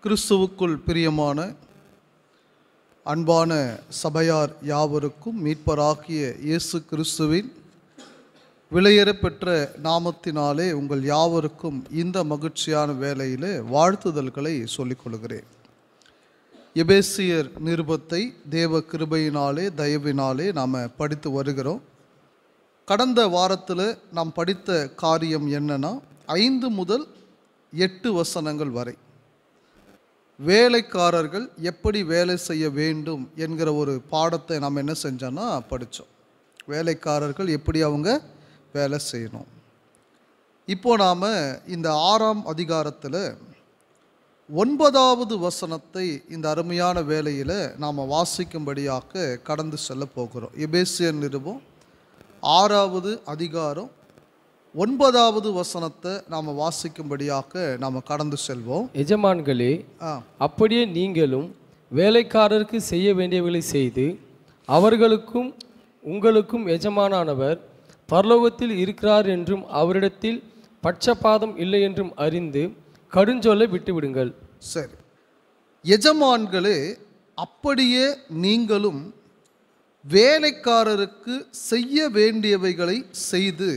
கிறிஸ்துவுக்குள் பிரியமான அன்பான சபையார் யாவருக்கும் மீட்பராகிய இயேசு கிறிஸ்துவின் விலையேறப்பெற்ற நாமத்தினாலே உங்கள் யாவருக்கும் இந்த மகிழ்ச்சியான வேளையிலே வாழ்த்துதல்களை சொல்லிக்கொள்கிறேன். எபேசியர் நிருபத்தை தேவ கிருபையினாலே தயவினாலே நாம் படித்து வருகிறோம். கடந்த வாரத்தில் நாம் படித்த காரியம் என்னன்னா 5 முதல் 8 வசனங்கள் வரை வேலைக்காரர்கள் எப்படி வேலை செய்ய வேண்டும் என்கிற ஒரு பாடத்தை நாம் என்ன செஞ்சோன்னா படித்தோம். வேலைக்காரர்கள் எப்படி அவங்க வேலை செய்யணும். இப்போ நாம் இந்த 6ஆம் அதிகாரத்தில் 9வது வசனத்தை இந்த அருமையான வேளையில் நாம் வாசிக்கும்படியாக கடந்து செல்ல போகிறோம். எபேசியர் நிருபம் 6வது அதிகாரம் 9வது வசனத்தை நாம் வாசிக்கும்படியாக நாம் கடந்து செல்வோம். எஜமான்களே, அப்படியே நீங்களும் வேலைக்காரருக்கு செய்ய வேண்டியவர்களை செய்து, அவர்களுக்கும் உங்களுக்கும் எஜமானானவர் பரலோகத்தில் இருக்கிறார் என்றும் அவரிடத்தில் பட்சபாதம் இல்லை என்றும் அறிந்து கடுஞ்சொல்லை விட்டுவிடுங்கள். சரி, எஜமான்களே அப்படியே நீங்களும் வேலைக்காரருக்கு செய்ய வேண்டியவைகளை செய்து,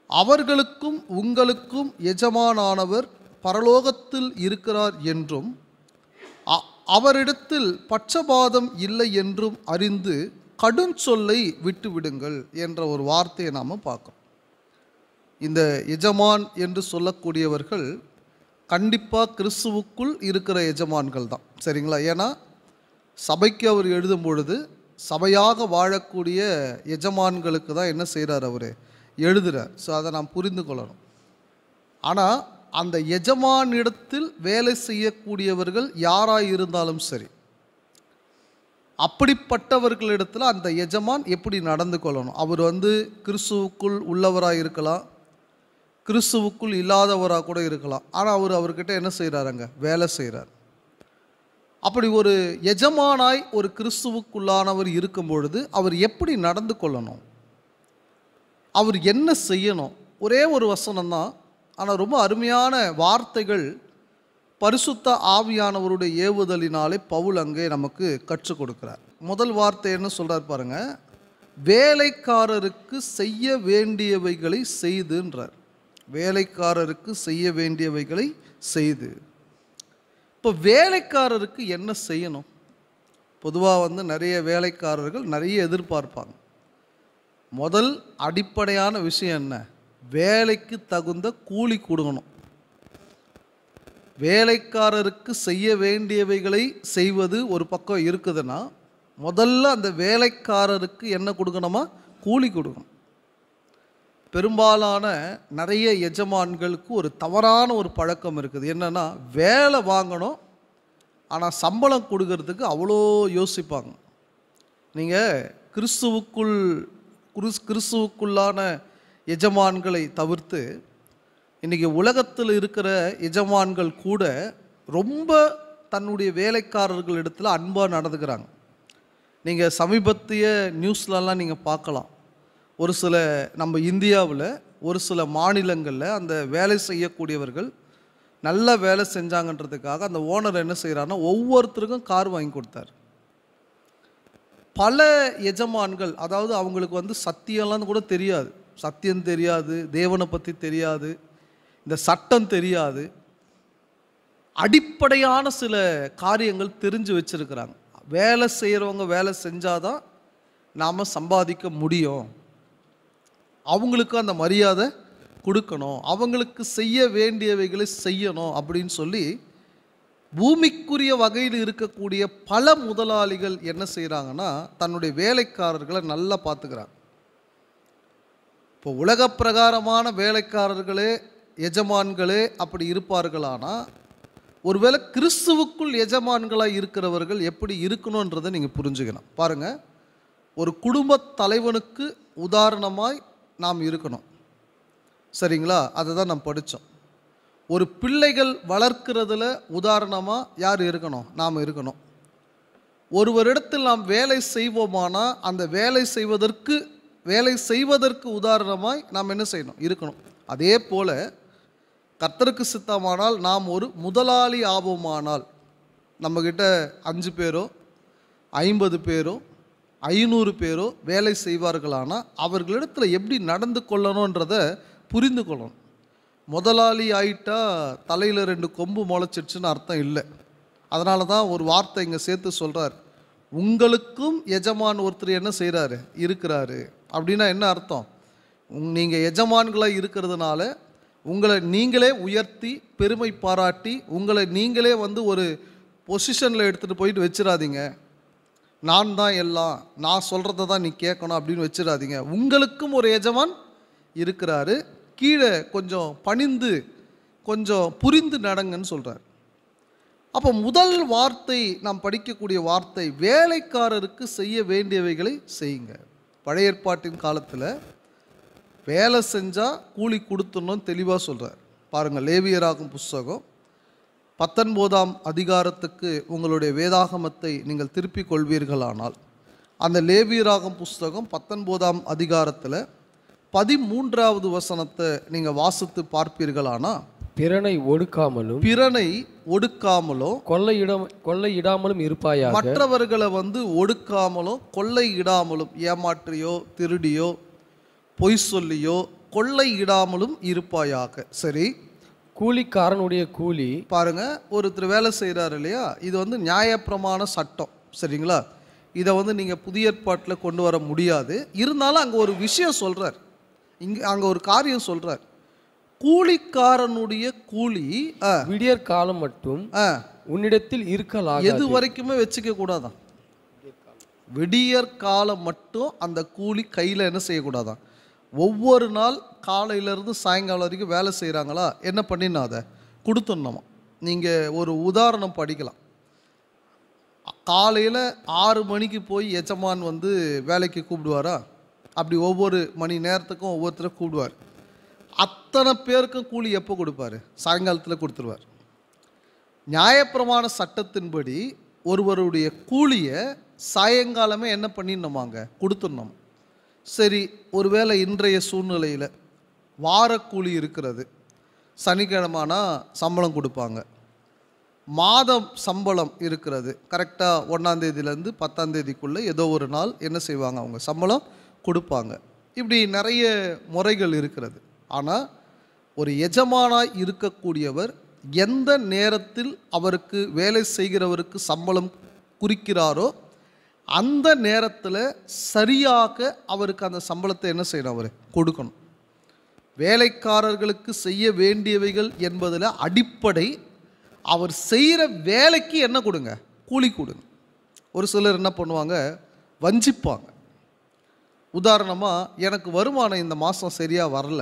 அவர்களுக்கும் உங்களுக்கும் எஜமானானவர் பரலோகத்தில் இருக்கிறார் என்றும் அவரிடத்தில் பட்சபாதம் இல்லை என்றும் அறிந்து கடுஞ்சொல்லை விட்டுவிடுங்கள் என்ற ஒரு வார்த்தையை நாம் பார்க்கிறோம். இந்த எஜமான் என்று சொல்லக்கூடியவர்கள் கண்டிப்பாக கிறிஸ்துவுக்குள் இருக்கிற எஜமான்கள் தான். சரிங்களா? ஏன்னா சபைக்கு அவர் எழுதும் பொழுது சபையாக வாழக்கூடிய எஜமான்களுக்கு தான் என்ன செய்கிறார், அவர் எழுதுகிறார். ஸோ அதை நாம் புரிந்து கொள்ளணும். ஆனால் அந்த எஜமானிடத்தில் வேலை செய்யக்கூடியவர்கள் யாராக இருந்தாலும் சரி, அப்படிப்பட்டவர்களிடத்தில் அந்த எஜமான் எப்படி நடந்து கொள்ளணும். அவர் கிறிஸ்துவுக்குள் உள்ளவராக இருக்கலாம், கிறிஸ்துவுக்குள் இல்லாதவராக கூட இருக்கலாம். ஆனால் அவர்கிட்ட என்ன செய்கிறாருங்க, வேலை செய்கிறார். அப்படி ஒரு எஜமானாய் ஒரு கிறிஸ்துவுக்குள்ளானவர் இருக்கும் பொழுது அவர் எப்படி நடந்து கொள்ளணும், அவர் என்ன செய்யணும். ஒரே ஒரு வசனம் தான், ஆனால் ரொம்ப அருமையான வார்த்தைகள் பரிசுத்த ஆவியானவருடைய ஏவுதலினாலே பவுல் அங்கே நமக்கு கற்றுக் கொடுக்கிறார். முதல் வார்த்தை என்ன சொல்கிறார் பாருங்க, வேலைக்காரருக்கு செய்ய வேண்டியவைகளை செய்துன்றார். வேலைக்காரருக்கு செய்ய வேண்டியவைகளை செய்து. இப்போ வேலைக்காரருக்கு என்ன செய்யணும்? பொதுவாக நிறைய வேலைக்காரர்கள் நிறைய எதிர்பார்ப்பாங்க. முதல் அடிப்படையான விஷயம் என்ன, வேலைக்கு தகுந்த கூலி கொடுக்கணும். வேலைக்காரருக்கு செய்ய வேண்டியவைகளை செய்வது ஒரு பக்கம் இருக்குதுன்னா, முதல்ல அந்த வேலைக்காரருக்கு என்ன கொடுக்கணுமா, கூலி கொடுக்கணும். பெரும்பாலான நிறைய எஜமான்களுக்கு ஒரு தவறான ஒரு பழக்கம் இருக்குது. என்னென்னா, வேலை வாங்கணும் ஆனால் சம்பளம் கொடுக்கறதுக்கு அவ்வளோ யோசிப்பாங்க. நீங்கள் கிறிஸ்துவுக்குள்ளான எஜமான்களை தவிர்த்து இன்றைக்கி உலகத்தில் இருக்கிற எஜமான்கள் கூட ரொம்ப தன்னுடைய வேலைக்காரர்கள் இடத்துல அன்பாக நடந்துக்கிறாங்க. நீங்கள் சமீபத்திய நியூஸ்லலாம் நீங்கள் பார்க்கலாம். ஒரு சில நம்ம இந்தியாவில் ஒரு சில மாநிலங்களில் அந்த வேலை செய்யக்கூடியவர்கள் நல்ல வேலை செஞ்சாங்கன்றதுக்காக அந்த ஓனர் என்ன செய்கிறாருன்னா, ஒவ்வொருத்தருக்கும் கார் வாங்கி கொடுத்தார். பல எஜமான்கள், அதாவது அவங்களுக்கு சத்தியம்லாம் கூட தெரியாது, சத்தியம் தெரியாது, தேவனை பற்றி தெரியாது, இந்த சட்டம் தெரியாது, அடிப்படையான சில காரியங்கள் தெரிஞ்சு வச்சுருக்கிறாங்க. வேலை செய்கிறவங்க வேலை செஞ்சாதான் நாம் சம்பாதிக்க முடியும், அவங்களுக்கு அந்த மரியாதை கொடுக்கணும், அவங்களுக்கு செய்ய வேண்டியவைகளை செய்யணும் அப்படின்னு சொல்லி பூமிக்குரிய வகையில் இருக்கக்கூடிய பல முதலாளிகள் என்ன செய்கிறாங்கன்னா, தன்னுடைய வேலைக்காரர்களை நல்லா பார்த்துக்கிறாங்க. இப்போ உலக பிரகாரமான வேலைக்காரர்களே எஜமான்களே அப்படி இருப்பார்களானா, ஒருவேளை கிறிஸ்துவுக்குள் எஜமான்களாக இருக்கிறவர்கள் எப்படி இருக்கணுன்றதை நீங்கள் புரிஞ்சுக்கணும். பாருங்கள், ஒரு குடும்ப தலைவனுக்கு உதாரணமாய் நாம் இருக்கணும். சரிங்களா? அதை தான் நாம் படித்தோம். ஒரு பிள்ளைகள் வளர்க்கிறதுல உதாரணமாக யார் இருக்கணும், நாம் இருக்கணும். ஒருவரிடத்தில் நாம் வேலை செய்வோமானால் அந்த வேலை செய்வதற்கு உதாரணமாய் நாம் என்ன செய்யணும், இருக்கணும். அதே போல் கர்த்தருக்கு சித்தமானால் நாம் ஒரு முதலாளி ஆவோமானால், நம்மக்கிட்ட 5 பேரோ 50 பேரோ 500 பேரோ வேலை செய்வார்களானால் அவர்களிடத்தில் எப்படி நடந்து கொள்ளணுன்றதை புரிந்து கொள்ளணும். முதலாளி ஆயிட்டா தலையில் 2 கொம்பு முளைச்சிடுச்சுன்னு அர்த்தம் இல்லை. அதனால தான் ஒரு வார்த்தை இங்கே சேர்த்து சொல்கிறார், உங்களுக்கும் எஜமான் ஒருத்தர் என்ன செய்கிறாரு, இருக்கிறாரு. அப்படின்னா என்ன அர்த்தம்? நீங்கள் எஜமான்களாக இருக்கிறதுனால உங்களை நீங்களே உயர்த்தி பெருமை பாராட்டி உங்களை நீங்களே ஒரு பொசிஷனில் எடுத்துகிட்டு போயிட்டு வச்சிடாதீங்க. நான் தான் எல்லாம், நான் சொல்கிறத தான் நீ கேட்கணும் அப்படின்னு வச்சிடாதீங்க. உங்களுக்கும் ஒரு எஜமான் இருக்கிறாரு, கீழே கொஞ்சம் பணிந்து கொஞ்சம் புரிந்து நடங்கன்னு சொல்கிறார். அப்போ முதல் வார்த்தை நாம் படிக்கக்கூடிய வார்த்தை, வேலைக்காரருக்கு செய்ய வேண்டியவைகளை செய்யுங்க. பழைய ஏற்பாட்டின் காலத்தில் வேலை செஞ்சால் கூலி கொடுத்துடணும்னு தெளிவாக சொல்கிறார். பாருங்கள், லேவியராகும் புஸ்தகம் 19ஆம் அதிகாரத்துக்கு உங்களுடைய வேதாகமத்தை நீங்கள் திருப்பிக் கொள்வீர்களானால், அந்த லேவியராகும் புஸ்தகம் 19ஆம் அதிகாரத்தில் 13வது வசனத்தை நீங்கள் வாசித்து பார்ப்பீர்களானால், பிறனை ஒடுக்காமலும் கொள்ளையிடாமலும் இருப்பாயாக. மற்றவர்களை ஒடுக்காமலும் கொள்ளையிடாமலும், ஏமாற்றியோ திருடியோ பொய் சொல்லியோ கொள்ளையிடாமலும் இருப்பாயாக. சரி, கூலிக்காரனுடைய கூலி பாருங்க, ஒருத்தர் வேலை செய்கிறார் இல்லையா, இது நியாயப்பிரமாண சட்டம். சரிங்களா? இதை நீங்கள் புதிய ஏற்பாட்டில் கொண்டு வர முடியாது. இருந்தாலும் அங்கே ஒரு விஷயம் சொல்கிறார், அங்கே ஒரு காரியம் சொல்கிறார். கூலிக்காரனுடைய கூலி விடியற் காலம் மட்டும் உன்னிடத்தில் இருக்கலாம், எது வரைக்குமே வச்சுக்க கூடாதான். விடியற் காலம் மட்டும் அந்த கூலி கையில் என்ன செய்யக்கூடாதான். ஒவ்வொரு நாள் காலையிலேருந்து சாயங்காலம் வரைக்கும் வேலை செய்கிறாங்களா, என்ன பண்ணினா அதை கொடுத்துடணுமா. நீங்கள் ஒரு உதாரணம் படிக்கலாம். காலையில் 6 மணிக்கு போய் எஜமான் வேலைக்கு கூப்பிடுவாரா? அப்படி ஒவ்வொரு மணி நேரத்துக்கும் ஒவ்வொருத்தரை கூப்பிடுவார். அத்தனை பேருக்கும் கூலி எப்போ கொடுப்பார்? சாயங்காலத்தில் கொடுத்துருவார். நியாயப்பிரமாண சட்டத்தின்படி ஒருவருடைய கூலியை சாயங்காலமே என்ன பண்ணிடணுமாங்க, கொடுத்துடணும். சரி, ஒருவேளை இன்றைய சூழ்நிலையில் வாரக்கூலி இருக்கிறது, சனிக்கிழமைனா சம்பளம் கொடுப்பாங்க. மாதம் சம்பளம் இருக்கிறது, கரெக்டாக 1ஆம் தேதியிலேருந்து 10ஆம் தேதிக்குள்ளே ஏதோ ஒரு நாள் என்ன செய்வாங்க, அவங்க சம்பளம் கொடுப்பாங்க. இப்படி நிறைய முறைகள் இருக்கிறது. ஆனால் ஒரு எஜமானாய் இருக்கக்கூடியவர் எந்த நேரத்தில் அவருக்கு வேலை செய்கிறவருக்கு சம்பளம் குறிக்கிறாரோ அந்த நேரத்தில் சரியாக அவருக்கு அந்த சம்பளத்தை என்ன செய்யணும், அவர் கொடுக்கணும். வேலைக்காரர்களுக்கு செய்ய வேண்டியவைகள் என்பதில் அடிப்படை அவர் செய்கிற வேலைக்கு என்ன கொடுங்க, கூலி கொடுங்க. ஒரு சிலர் என்ன பண்ணுவாங்க, வஞ்சிப்பாங்க. உதாரணமாக, எனக்கு வருமானம் இந்த மாதம் சரியாக வரல,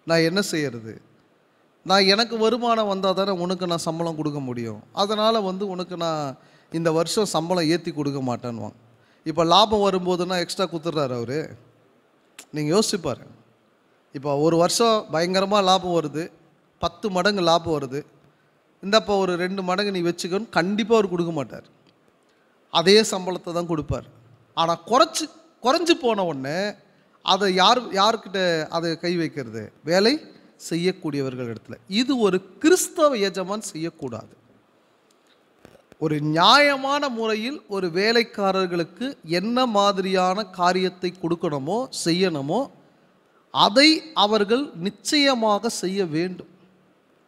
நான் என்ன செய்யறது, எனக்கு வருமானம் வந்தால் தானே உனக்கு நான் சம்பளம் கொடுக்க முடியும், அதனால் உனக்கு நான் இந்த வருஷம் சம்பளம் ஏற்றி கொடுக்க மாட்டேன்னுவாங்க. இப்போ லாபம் வரும்போதுன்னா எக்ஸ்ட்ரா கொடுத்துட்றாரு அவர். நீங்கள் யோசிப்பார், இப்போ ஒரு வருஷம் பயங்கரமாக லாபம் வருது, 10 மடங்கு லாபம் வருது, இந்தப்போ ஒரு 2 மடங்கு நீ வச்சுக்கணும், கண்டிப்பாக அவர் கொடுக்க மாட்டார். அதே சம்பளத்தை தான் கொடுப்பார். ஆனால் குறைஞ்சி போன உடனே அதை யார்கிட்ட அதை கை வைக்கிறது, வேலை செய்யக்கூடியவர்கள் இடத்துல. இது ஒரு கிறிஸ்தவ எஜமான் செய்யக்கூடாது. ஒரு நியாயமான முறையில் ஒரு வேலைக்காரர்களுக்கு என்ன மாதிரியான காரியத்தை கொடுக்கணுமோ செய்யணுமோ அதை அவர்கள் நிச்சயமாக செய்ய வேண்டும்,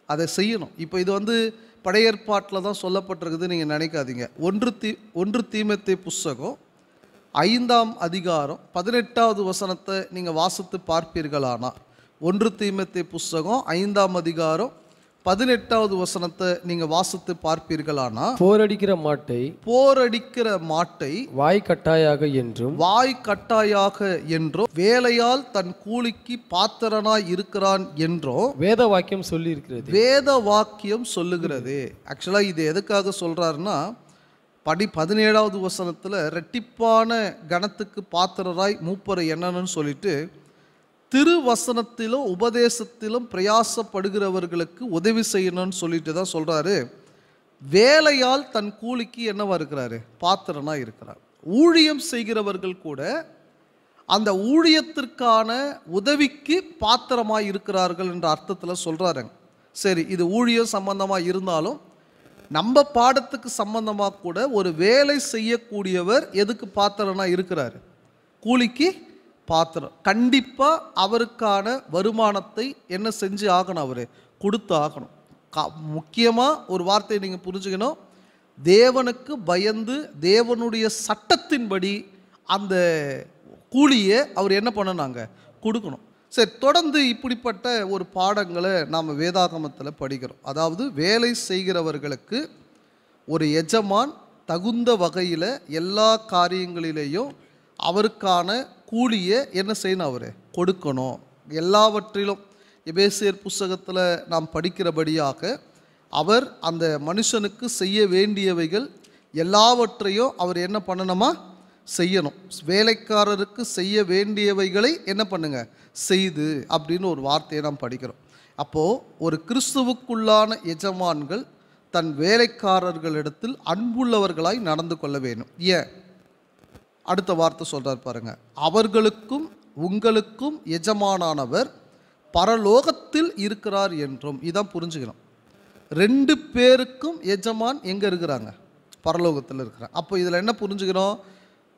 அதை செய்யணும். இப்போ இது பழைய ஏற்பாட்டில் தான் சொல்லப்பட்டிருக்குது, நீங்கள் நினைக்காதீங்க. 1 தீமோத்தேயு புஸ்தகம் 5ஆம் அதிகாரம் 18வது வசனத்தை நீங்கள் வாசித்து பார்ப்பீர்களானா, 1 தீமோத்தேயு புஸ்தகம் 5ஆம் அதிகாரம் 18வது வசனத்தை நீங்கள் வாசித்து பார்ப்பீர்களானா, போரடிக்கிற மாட்டை வாய்க்கட்டாயாக என்றும் வேலையால் தன் கூலிக்கு பாத்திரனாய் இருக்கிறான் என்றும் வேத வாக்கியம் சொல்லுகிறது. ஆக்சுவலாக இது எதுக்காக சொல்கிறாருன்னா, 17வது வசனத்தில் ரெட்டிப்பான கணத்துக்கு பாத்திரராய் மூப்பரை என்னன்னு சொல்லிட்டு, திருவசனத்திலும் உபதேசத்திலும் பிரயாசப்படுகிறவர்களுக்கு உதவி செய்யணும்னு சொல்லிட்டு தான் சொல்கிறாரு. வேலையால் தன் கூலிக்கு என்னவா இருக்கிறாரு, பாத்திரனாக இருக்கிறார். ஊழியம் செய்கிறவர்கள் கூட அந்த ஊழியத்திற்கான உதவிக்கு பாத்திரமாக இருக்கிறார்கள் என்ற அர்த்தத்தில் சொல்கிறாருங்க. சரி, இது ஊழியம் சம்பந்தமாக இருந்தாலும் நம்ம பாடத்துக்கு சம்பந்தமாக கூட ஒரு வேலை செய்யக்கூடியவர் எதுக்கு பாத்திரனா இருக்கிறாரு? கூலிக்கு பாத்திரம். கண்டிப்பாக அவருக்கான வருமானத்தை என்ன செஞ்சு ஆகணும்? அவர் கொடுத்து ஆகணும். முக்கியமாக ஒரு வார்த்தையை நீங்கள் புரிஞ்சுக்கணும். தேவனுக்கு பயந்து தேவனுடைய சட்டத்தின்படி அந்த கூலியை அவர் என்ன பண்ணனாங்க? கொடுக்கணும். சரி, தொடர்ந்து இப்படிப்பட்ட ஒரு பாடங்களை நாம் வேதாகமத்தில் படிக்கிறோம். அதாவது வேலை செய்கிறவர்களுக்கு ஒரு எஜமான் தகுந்த வகையில் எல்லா காரியங்களிலேயும் அவருக்கான கூலியை என்ன செய்யணும்? அவர் கொடுக்கணும். எல்லாவற்றிலும் எபேசியர் புஸ்தகத்தில் நாம் படிக்கிறபடியாக அவர் அந்த மனுஷனுக்கு செய்ய வேண்டியவைகள் எல்லாவற்றையும் அவர் என்ன பண்ணணுமா? செய்யணும். வேலைக்காரருக்கு செய்ய வேண்டியவைகளை என்ன பண்ணுங்க? செய்து அப்படின்னு ஒரு வார்த்தையை நாம் படிக்கிறோம். அப்போது ஒரு கிறிஸ்துவுக்குள்ளான எஜமான்கள் தன் வேலைக்காரர்களிடத்தில் அன்புள்ளவர்களாய் நடந்து கொள்ள வேணும். ஏன்? அடுத்த வார்த்தை சொல்கிறார் பாருங்க. அவர்களுக்கும் உங்களுக்கும் எஜமானானவர் பரலோகத்தில் இருக்கிறார் என்றும். இதான் புரிஞ்சுக்கணும். 2 பேருக்கும் எஜமான் எங்கே இருக்கிறாங்க? பரலோகத்தில் இருக்கிறாங்க. அப்போ இதில் என்ன புரிஞ்சுக்கிறோம்?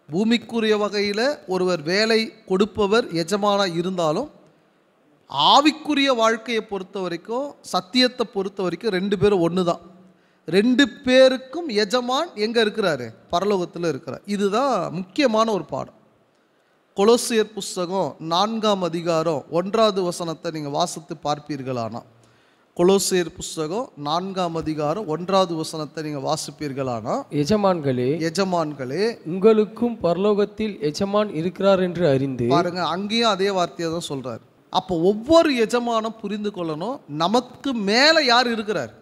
பூமிக்குரிய வகையில் ஒருவர் வேலை கொடுப்பவர் எஜமானாக இருந்தாலும் ஆவிக்குரிய வாழ்க்கையை பொறுத்த வரைக்கும், சத்தியத்தை பொறுத்த வரைக்கும் 2 பேரும் ஒன்று தான். 2 பேருக்கும் எஜமான் எங்கே இருக்கிறாரு? பரலோகத்தில் இருக்கிறார். இதுதான் முக்கியமான ஒரு பாடம். கொலோசியர் புஸ்தகம் 4ஆம் அதிகாரம் 1வது வசனத்தை நீங்கள் வாசித்து பார்ப்பீர்களானா, கொலோசியர் புஸ்தகம் 4ஆம் அதிகாரம் 1வது வசனத்தை நீங்கள் வாசிப்பீர்களானா, எஜமான்களே உங்களுக்கும் பரலோகத்தில் எஜமான் இருக்கிறார் என்று அறிந்து. பாருங்க, அங்கேயும் அதே வார்த்தையை தான் சொல்றாரு. அப்போ ஒவ்வொரு எஜமானும் புரிந்து கொள்ளணும், நமக்கு மேலே யார் இருக்கிறார்.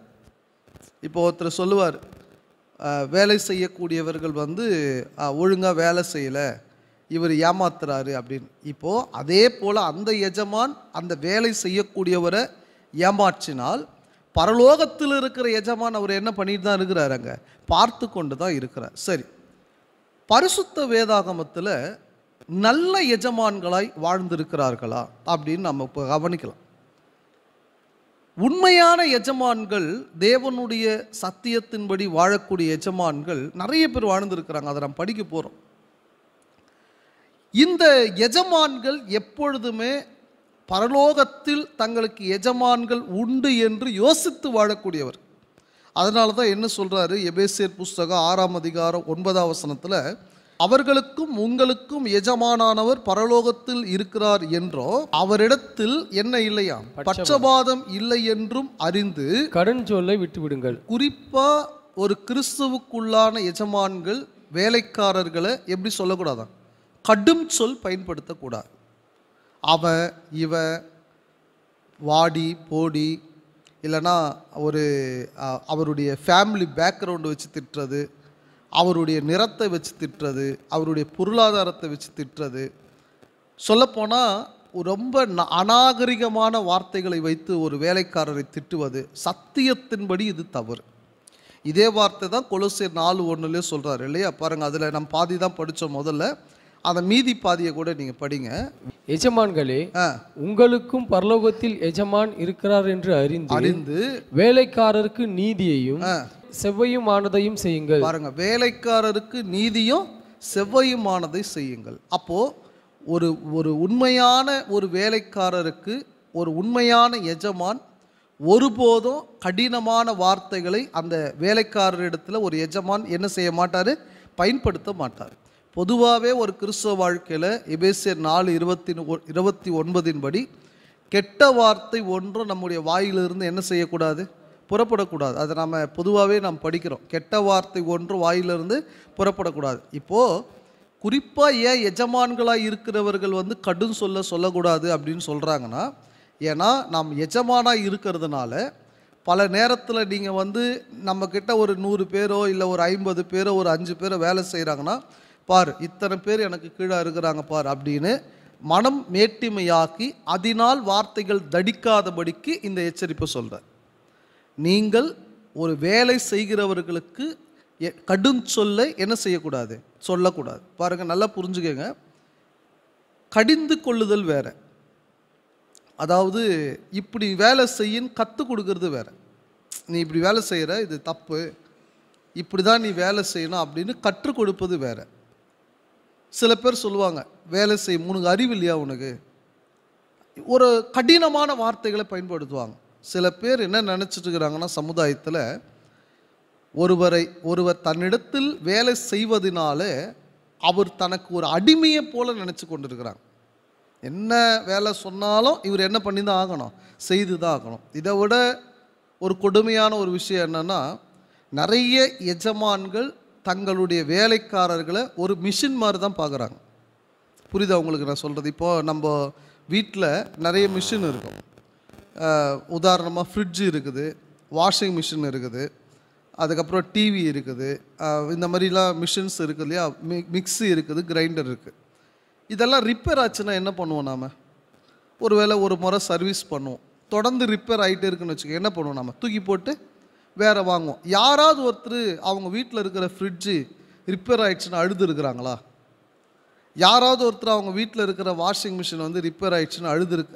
இப்போ ஒருத்தர் சொல்லுவார், வேலை செய்யக்கூடியவர்கள் ஒழுங்காக வேலை செய்யலை, இவர் ஏமாத்துறாரு அப்படின்னு. இப்போது அதே போல் அந்த எஜமான் அந்த வேலை செய்யக்கூடியவரை ஏமாற்றினால் பரலோகத்தில் இருக்கிற எஜமான் அவர் என்ன பண்ணிட்டு தான் இருக்கிறார்? அங்கே பார்த்து கொண்டு தான் இருக்கிறார். சரி, பரிசுத்த வேதாகமத்தில் நல்ல எஜமான்களாய் வாழ்ந்திருக்கிறார்களா அப்படின்னு நம்ம இப்போ கவனிக்கலாம். உண்மையான எஜமான்கள், தேவனுடைய சத்தியத்தின்படி வாழக்கூடிய எஜமான்கள் நிறைய பேர் வாழ்ந்திருக்கிறாங்க. அதை நம்ம படிக்க போகிறோம். இந்த எஜமான்கள் எப்பொழுதுமே பரலோகத்தில் தங்களுக்கு எஜமான்கள் உண்டு என்று யோசித்து வாழக்கூடியவர். அதனால தான் என்ன சொல்கிறாரு எபேசியர் புஸ்தகம் 6ஆம் அதிகாரம் 9ஆம் வசனத்தில், அவர்களுக்கும் உங்களுக்கும் எஜமானானவர் பரலோகத்தில் இருக்கிறார் என்றோ அவரிடத்தில் என்ன இல்லையா? பட்சபாதம் இல்லை என்றும் அறிந்து கடன் சொல்லை விட்டுவிடுங்கள். குறிப்பாக ஒரு கிறிஸ்துவுக்குள்ளான எஜமான்கள் வேலைக்காரர்களை எப்படி சொல்லக்கூடாதான்? கடும் சொல் பயன்படுத்தக்கூடாது. அவன் இவன், வாடி போடி, இல்லைனா அவருடைய ஃபேமிலி பேக்ரவுண்டை வச்சு திட்டுறது, அவருடைய நிறத்தை வச்சு திட்டுறது, அவருடைய பொருளாதாரத்தை வச்சு திட்டுறது, சொல்லப்போனால் ரொம்ப அநாகரிகமான வார்த்தைகளை வைத்து ஒரு வேலைக்காரரை திட்டுவது சத்தியத்தின்படி இது தவறு. இதே வார்த்தை தான் கொலோசியர் 4:1 சொல்கிறார் இல்லையா? பாருங்கள், அதில் நம்ம பாதி தான் படித்தோம் முதல்ல, அந்த மீதி பாதியை கூட நீங்கள் படிங்க. எஜமான்களே, உங்களுக்கும் பரலோகத்தில் எஜமான் இருக்கிறார் என்று அறிந்து வேலைக்காரருக்கு நீதியையும் செவ்வையுமானதையும் செய்யுங்கள். பாருங்க, வேலைக்காரருக்கு நீதியும் செவ்வையுமானதை செய்யுங்கள். அப்போ ஒரு உண்மையான ஒரு வேலைக்காரருக்கு ஒரு உண்மையான எஜமான் ஒருபோதும் கடினமான வார்த்தைகளை அந்த வேலைக்காரரிடத்தில் ஒரு எஜமான் என்ன செய்ய மாட்டார்? பயன்படுத்த மாட்டார். பொதுவாகவே ஒரு கிறிஸ்தவ வாழ்க்கையில் எபேசியர் 4:29 படி கெட்ட வார்த்தை ஒன்றும் நம்முடைய வாயிலிருந்து என்ன செய்யக்கூடாது? புறப்படக்கூடாது. அதை நம்ம பொதுவாகவே நாம் படிக்கிறோம். கெட்ட வார்த்தை ஒன்று வாயிலிருந்து புறப்படக்கூடாது. இப்போது குறிப்பாக ஏன் எஜமான்களாக இருக்கிறவர்கள் கடும் சொல்லக்கூடாது அப்படின்னு சொல்கிறாங்கன்னா, ஏன்னா நாம் எஜமானாக இருக்கிறதுனால பல நேரத்தில் நீங்கள் நம்மக்கிட்ட ஒரு 100 பேரோ இல்லை ஒரு 50 பேரோ ஒரு 5 பேரோ வேலை செய்கிறாங்கன்னா, பார் இத்தனை பேர் எனக்கு கீழே இருக்கிறாங்க பார் அப்படின்னு மனம் மேட்டிமையாக்கி அதனால் வார்த்தைகள் தடிக்காதபடிக்கு இந்த எச்சரிப்பை சொல்கிறார். நீங்கள் ஒரு வேலை செய்கிறவர்களுக்கு கடும் சொல்லை என்ன செய்யக்கூடாது? சொல்லக்கூடாது. பாருங்கள், நல்லா புரிஞ்சுக்கங்க. கடிந்து கொள்ளுதல் வேற, அதாவது இப்படி வேலை செய்யின்னு கற்றுக் கொடுக்கறது வேற. நீ இப்படி வேலை செய்கிற, இது தப்பு, இப்படி தான் நீ வேலை செய்யணும் அப்படின்னு கற்றுக் கொடுப்பது வேற. சில பேர் சொல்லுவாங்க, வேலை செய், உனக்கு அறிவு இல்லையா, உனக்கு ஒரு கடினமான வார்த்தைகளை பயன்படுத்துவாங்க. சில பேர் என்ன நினச்சிட்டு இருக்கிறாங்கன்னா, சமுதாயத்தில் ஒருவர் தன்னிடத்தில் வேலை செய்வதனால அவர் தனக்கு ஒரு அடிமையை போல நினச்சி கொண்டிருக்கிறாங்க. என்ன வேலை சொன்னாலும் இவர் என்ன பண்ணி தான் ஆகணும், செய்து தான் ஆகணும். இதை விட ஒரு கொடுமையான ஒரு விஷயம் என்னென்னா, நிறைய எஜமான்கள் தங்களுடைய வேலைக்காரர்களை ஒரு மிஷின் மாதிரி தான் பார்க்குறாங்க. புரியுதா உங்களுக்கு நான் சொல்கிறது? இப்போது நம்ம வீட்டில் நிறைய மிஷின் இருக்கும். உதாரணமாக ஃப்ரிட்ஜு இருக்குது, வாஷிங் மிஷின் இருக்குது, அதுக்கப்புறம் டிவி இருக்குது, இந்த மாதிரிலாம் மிஷின்ஸ் இருக்குது இல்லையா, மிக்ஸி இருக்குது, கிரைண்டர் இருக்குது. இதெல்லாம் ரிப்பேர் ஆச்சுன்னா என்ன பண்ணுவோம் நாம்? ஒருவேளை ஒரு முறை சர்வீஸ் பண்ணுவோம், தொடர்ந்து ரிப்பேர் ஆகிட்டே இருக்குன்னு வச்சுக்கோங்க, என்ன பண்ணுவோம்? நாம் தூக்கி போட்டு வேறு வாங்குவோம். யாராவது ஒருத்தர் அவங்க வீட்டில் இருக்கிற ஃப்ரிட்ஜு ரிப்பேர் ஆகிடுச்சுன்னா அழுது இருக்கிறாங்களா? யாராவது ஒருத்தர் அவங்க வீட்டில் இருக்கிற வாஷிங் மிஷின் வந்து ரிப்பேர் ஆகிடுச்சுன்னா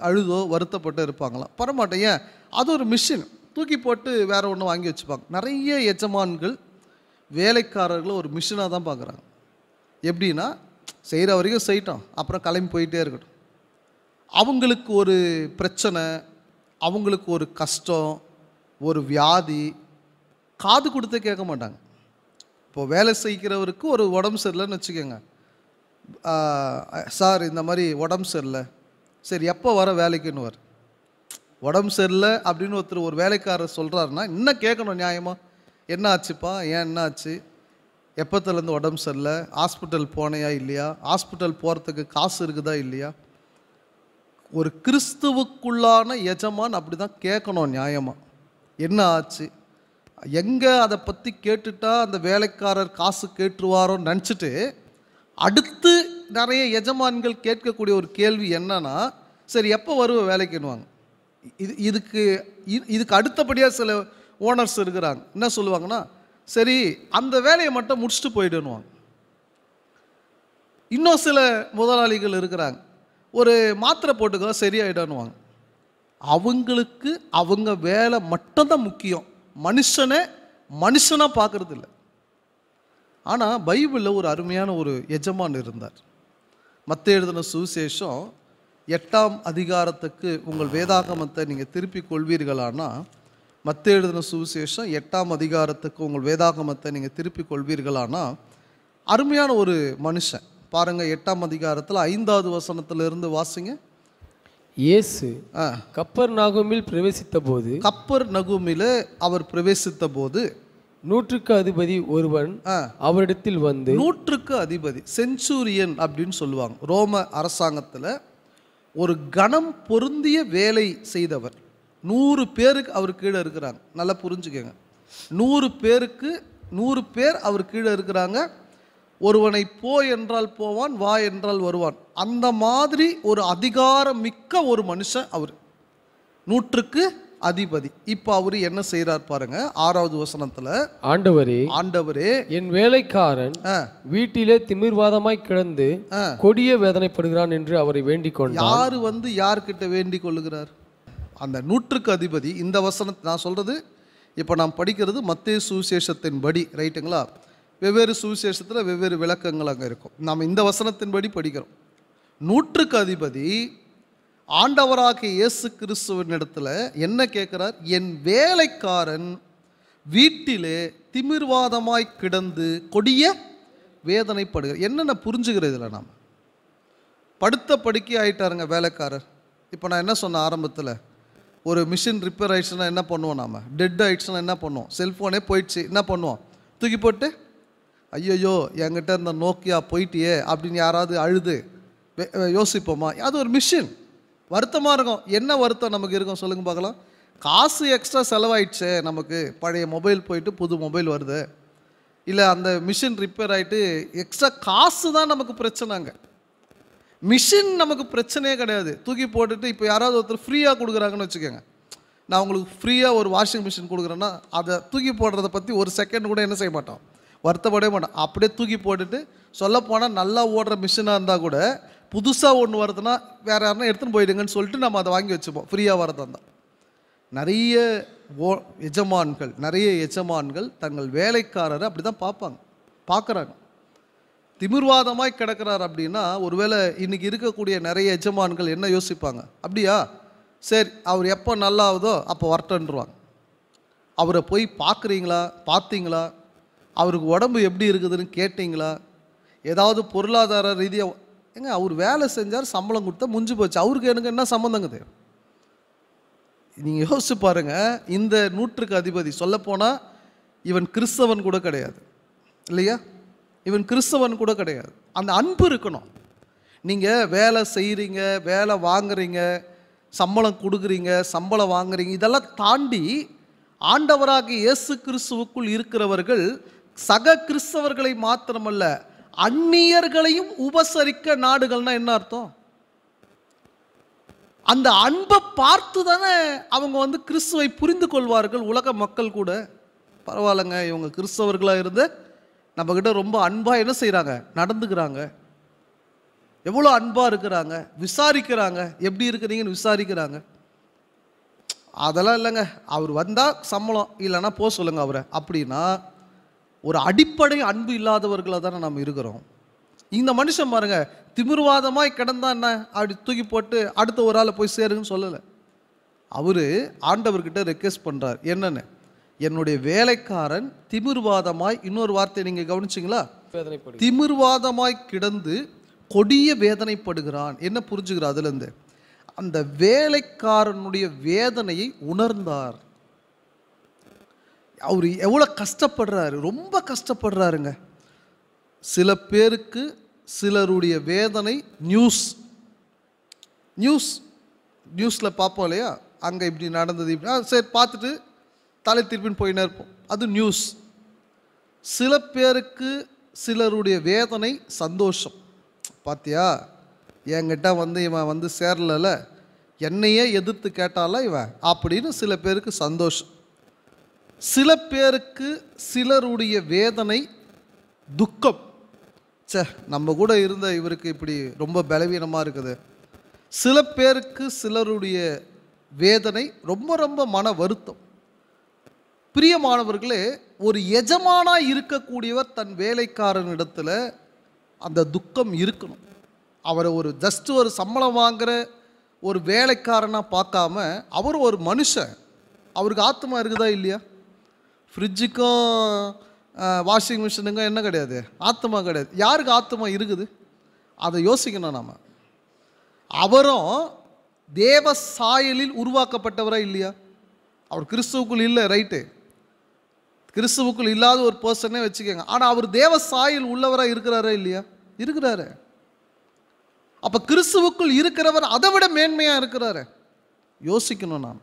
அழுதோ வருத்தப்பட்டு இருப்பாங்களா? பரமாட்டேன். ஏன்? அது ஒரு மிஷின், தூக்கி போட்டு வேறு ஒன்று வாங்கி வச்சுப்பாங்க. நிறைய எஜமான்கள் வேலைக்காரர்களை ஒரு மிஷினாக தான் பார்க்குறாங்க. எப்படின்னா, செய்கிற வரைக்கும் செய்யட்டும், அப்புறம் கிளம்பி போயிட்டே இருக்கட்டும். அவங்களுக்கு ஒரு பிரச்சனை, அவங்களுக்கு ஒரு கஷ்டம், ஒரு வியாதி, காது கொடுத்து கேட்க மாட்டாங்க. இப்போது வேலை செய்கிறவருக்கு ஒரு உடம்பு சரியில்லைன்னு வச்சுக்கோங்க, சார் இந்த மாதிரி உடம்பு சரியில்லை, சரி எப்போ வர வேலைக்குன்னு வர, உடம்பு சரியில்லை அப்படின்னு ஒருத்தர் ஒரு வேலைக்காரர் சொல்கிறாருன்னா இன்னும் கேட்கணும் நியாயமாக, என்ன ஆச்சுப்பா, ஏன் என்ன ஆச்சு, எப்போத்துலேருந்து உடம்பு சரியில்லை, ஹாஸ்பிட்டல் போனையா இல்லையா, ஹாஸ்பிட்டல் போகிறதுக்கு காசு இருக்குதா இல்லையா? ஒரு கிறிஸ்துவுக்குள்ளான எஜமான் அப்படி தான் கேட்கணும் நியாயமாக, என்ன ஆச்சு. எங்கே அதை பற்றி கேட்டுட்டா அந்த வேலைக்காரர் காசு கேட்டுருவாரோன்னு நினச்சிட்டு அடுத்து நிறைய எஜமான்கள் கேட்கக்கூடிய ஒரு கேள்வி என்னன்னா, சரி எப்போ வருவ வேலைக்குன்னுவாங்க. இதுக்கு அடுத்தபடியாக சில ஓனர்ஸ் இருக்கிறாங்க, என்ன சொல்லுவாங்கன்னா, சரி அந்த வேலையை மட்டும் முடிச்சுட்டு போயிடுவாங்க. இன்னும் சில முதலாளிகள் இருக்கிறாங்க, ஒரு மாத்திரை போட்டுக்கோ சரியாயிடுவாங்க. அவங்களுக்கு அவங்க வேலை மட்டும்தான் முக்கியம், மனுஷனாக பார்க்கறது இல்லை. ஆனால் பைபிளில் ஒரு அருமையான ஒரு எஜமான் இருந்தார். மத்தேயு எழுதின சுவிசேஷம் 8ஆம் அதிகாரத்துக்கு உங்கள் வேதாகமத்தை நீங்கள் திருப்பிக் கொள்வீர்களானா, மத்தேயு எழுதின சுவிசேஷம் 8ஆம் அதிகாரத்துக்கு உங்கள் வேதாகமத்தை நீங்கள் திருப்பிக் கொள்வீர்களானா, அருமையான ஒரு மனுஷன் பாருங்கள். 8ஆம் அதிகாரத்தில் 5வது வசனத்திலிருந்து வாசிங்க. இயேசு கப்பர்நகூமில் பிரவேசித்த போது, கப்பர்நகூமில் அவர் பிரவேசித்த போது 100க்கு அதிபதி ஒருவன் அவரிடத்தில் வந்து, 100க்கு அதிபதி, சென்சூரியன் அப்படின்னு சொல்லுவாங்க ரோம அரசாங்கத்தில், ஒரு கணம் பொருந்திய வேலை செய்தவர். 100 பேருக்கு அவர் கீழே இருக்கிறாங்க. நல்லா புரிஞ்சுக்கங்க, 100 பேர் அவர் கீழே இருக்கிறாங்க. ஒருவனை போ என்றால் போவான், வா என்றால் வருவான். அந்த மாதிரி ஒரு அதிகாரம் மிக்க ஒரு மனுஷன் அவர், 100க்கு அதிபதி. இப்போ அவர் என்ன செய்யறார் பாருங்க, 6வது வசனத்துல, ஆண்டவரே என் வேலைக்காரன் வீட்டிலே திமிர்வாதமாய் கிடந்து கொடிய வேதனைப்படுகிறான் என்று அவரை வேண்டிக் கொண்டார். யாரு வந்து யார்கிட்ட வேண்டிக் கொள்ளுகிறார்? அந்த 100க்கு அதிபதி. இந்த வசனத்தை நான் சொல்றது, இப்போ நாம் படிக்கிறது மத்தேயு சுவிசேஷத்தின் படி, ரைட்டுங்களா? வெவ்வேறு சுவிசேஷத்தில் வெவ்வேறு விளக்கங்கள் அங்கே இருக்கும். நாம் இந்த வசனத்தின்படி படிக்கிறோம். 100க்கு அதிபதி ஆண்டவராகிய இயேசு கிறிஸ்துவின் இடத்துல என்ன கேட்குறார்? என் வேலைக்காரன் வீட்டிலே திமிர்வாதமாய் கிடந்து கொடிய வேதனைப்படுகிறார். என்னென்ன புரிஞ்சுக்கிறது இல்லை, நாம் படுத்த படுக்கை ஆகிட்டாருங்க வேலைக்காரர். இப்போ நான் என்ன சொன்னேன் ஆரம்பத்தில், ஒரு மிஷின் ரிப்பேர் ஆகிடுச்சுன்னா என்ன பண்ணுவோம், நாம் டெட் ஆகிடுச்சுன்னா என்ன பண்ணுவோம், செல்ஃபோனே போயிடுச்சு என்ன பண்ணுவோம், தூக்கி போட்டு ஐயோ என்கிட்ட இருந்த நோக்கியா போயிட்டியே அப்படின்னு யாராவது அழுது யோசிப்போமா? அது ஒரு மிஷின். வருத்தமாக இருக்கும். என்ன வருத்தம் நமக்கு இருக்கும் சொல்லுங்க பார்க்கலாம்? காசு எக்ஸ்ட்ரா செலவாயிடுச்சு, நமக்கு பழைய மொபைல் போயிட்டு புது மொபைல் வருது, இல்லை அந்த மிஷின் ரிப்பேர் ஆகிட்டு எக்ஸ்ட்ரா காசு தான் நமக்கு பிரச்சனைங்க. மிஷின் நமக்கு பிரச்சனையே கிடையாது. தூக்கி போட்டுட்டு இப்போ யாராவது ஒருத்தர் ஃப்ரீயாக கொடுக்குறாங்கன்னு வச்சுக்கோங்க, நான் உங்களுக்கு ஃப்ரீயாக ஒரு வாஷிங் மிஷின் கொடுக்குறேன்னா அதை தூக்கி போடுறதை பற்றி ஒரு செகண்ட் கூட என்ன செய்ய மாட்டோம், வருத்தப்படவே மாட்டோம். அப்படியே தூக்கி போட்டுட்டு, சொல்லப்போனால் நல்லா ஓடுற மிஷினாக இருந்தால் கூட புதுசாக ஒன்று வருதுன்னா வேறு யாருன்னா எடுத்துன்னு போயிடுங்கன்னு சொல்லிட்டு நம்ம அதை வாங்கி வச்சுப்போம், ஃப்ரீயாக வரதா இருந்தால். நிறைய எஜமான்கள் தங்கள் வேலைக்காரரை அப்படி தான் பார்க்குறாங்க. திமிர்வாதமாய் கிடக்கிறார் அப்படின்னா, ஒருவேளை இன்றைக்கி இருக்கக்கூடிய நிறைய எஜமான்கள் என்ன யோசிப்பாங்க, அப்படியா சரி அவர் எப்போ நல்லாவதோ அப்போ வரட்டுன்றாங்க. அவரை போய் பார்த்தீங்களா, அவருக்கு உடம்பு எப்படி இருக்குதுன்னு கேட்டிங்களா, ஏதாவது பொருளாதார ரீதியாக ஏங்க அவர் வேலை செஞ்சார், சம்பளம் கொடுத்தா முடிஞ்சு போச்சு, அவருக்கு எனக்கு என்ன சம்மந்தங்குது? நீங்கள் யோசிச்சு பாருங்க. இந்த நூற்றுக்கு அதிபதி சொல்லப்போனால் இவன் கிறிஸ்தவன் கூட கிடையாது இல்லையா? இவன் கிறிஸ்தவன் கூட கிடையாது. அந்த அன்பு இருக்கணும். நீங்கள் வேலை செய்கிறீங்க, வேலை வாங்குறீங்க, சம்பளம் கொடுக்குறீங்க, சம்பளம் வாங்குறீங்க, இதெல்லாம் தாண்டி ஆண்டவராகிய இயேசு கிறிஸ்துவுக்குள் இருக்கிறவர்கள் சக கிறிஸ்தவர்களை மாத்திரமல்ல அந்நியர்களையும் உபசரிக்க நாடுகள்னா என்ன அர்த்தம்? அந்த அன்பை பார்த்து தானே அவங்க கிறிஸ்துவை புரிந்து கொள்வார்கள். உலக மக்கள் கூட பரவாயில்லைங்க, இவங்க கிறிஸ்தவர்களாக இருந்து நம்மக்கிட்ட ரொம்ப அன்பாக என்ன செய்கிறாங்க, நடந்துக்கிறாங்க, எவ்வளோ அன்பாக இருக்கிறாங்க, விசாரிக்கிறாங்க, எப்படி இருக்கிறீங்கன்னு விசாரிக்கிறாங்க. அதெல்லாம் இல்லைங்க, அவர் வந்தால் சம்பளம், இல்லைன்னா போக சொல்லுங்க அவரை அப்படின்னா, ஒரு அடிப்படை அன்பு இல்லாதவர்களாக தானே நம்ம இருக்கிறோம். இந்த மனுஷன் பாருங்க, திமிர்வாதமாய் கிடந்தா என்ன அப்படி தூக்கி போட்டு அடுத்த ஒரு ஆளை போய் சேருங்கன்னு சொல்லலை. அவர் ஆண்டவர்கிட்ட ரெக்வெஸ்ட் பண்ணுறார், என்னன்னு, என்னுடைய வேலைக்காரன் திமிர்வாதமாய், இன்னொரு வார்த்தை நீங்கள் கவனிச்சிங்களா, திமிர்வாதமாய் கிடந்து கொடிய வேதனைப்படுகிறான். என்ன புரிஞ்சுக்கிறார் அதுலேருந்து? அந்த வேலைக்காரனுடைய வேதனையை உணர்ந்தார். அவர் எவ்வளோ கஷ்டப்படுறாரு, ரொம்ப கஷ்டப்படுறாருங்க. சில பேருக்கு சிலருடைய வேதனை நியூஸில் பார்ப்போம் இல்லையா, அங்கே இப்படி நடந்தது, இப்படி சரி பார்த்துட்டு தலை திருப்பின்னு போயினே இருப்போம், அது நியூஸ். சில பேருக்கு சிலருடைய வேதனை சந்தோஷம். பார்த்தியா, என்கிட்ட இவன் சேரல, என்னையே எதிர்த்து கேட்டால இவன் அப்படின்னு சில பேருக்கு சந்தோஷம். சில பேருக்கு சிலருடைய வேதனை துக்கம். நம்ம கூட இருந்த இவருக்கு இப்படி ரொம்ப பலவீனமாக இருக்குது. சில பேருக்கு சிலருடைய வேதனை ரொம்ப ரொம்ப மன வருத்தம். பிரியமானவர்களே, ஒரு எஜமானாக இருக்கக்கூடியவர் தன் வேலைக்காரனிடத்தில் அந்த துக்கம் இருக்கணும். அவரை ஜஸ்ட் ஒரு சம்பளம் வாங்குகிற ஒரு வேலைக்காரனாக பார்க்காம, அவர் ஒரு மனுஷன், அவருக்கு ஆத்மா இருக்குதா இல்லையா? ஃப்ரிட்ஜுக்கும் வாஷிங் மிஷினுக்கும் என்ன கிடையாது, ஆத்மா கிடையாது. யாருக்கு ஆத்மா இருக்குது அதை யோசிக்கணும் நாம். அவரும் தேவ சாயலில் உருவாக்கப்பட்டவரா இல்லையா? அவர் கிறிஸ்துவுக்குள் இல்லை, ரைட்டு, கிறிஸ்துவுக்குள் இல்லாத ஒரு பர்சனே வச்சுக்கோங்க, ஆனால் அவர் தேவ சாயல் உள்ளவராக இருக்கிறாரா இல்லையா? இருக்கிறாரு. அப்போ கிறிஸ்துவுக்குள் இருக்கிறவர் அதை விட மேன்மையாக இருக்கிறாரு. யோசிக்கணும் நாம்.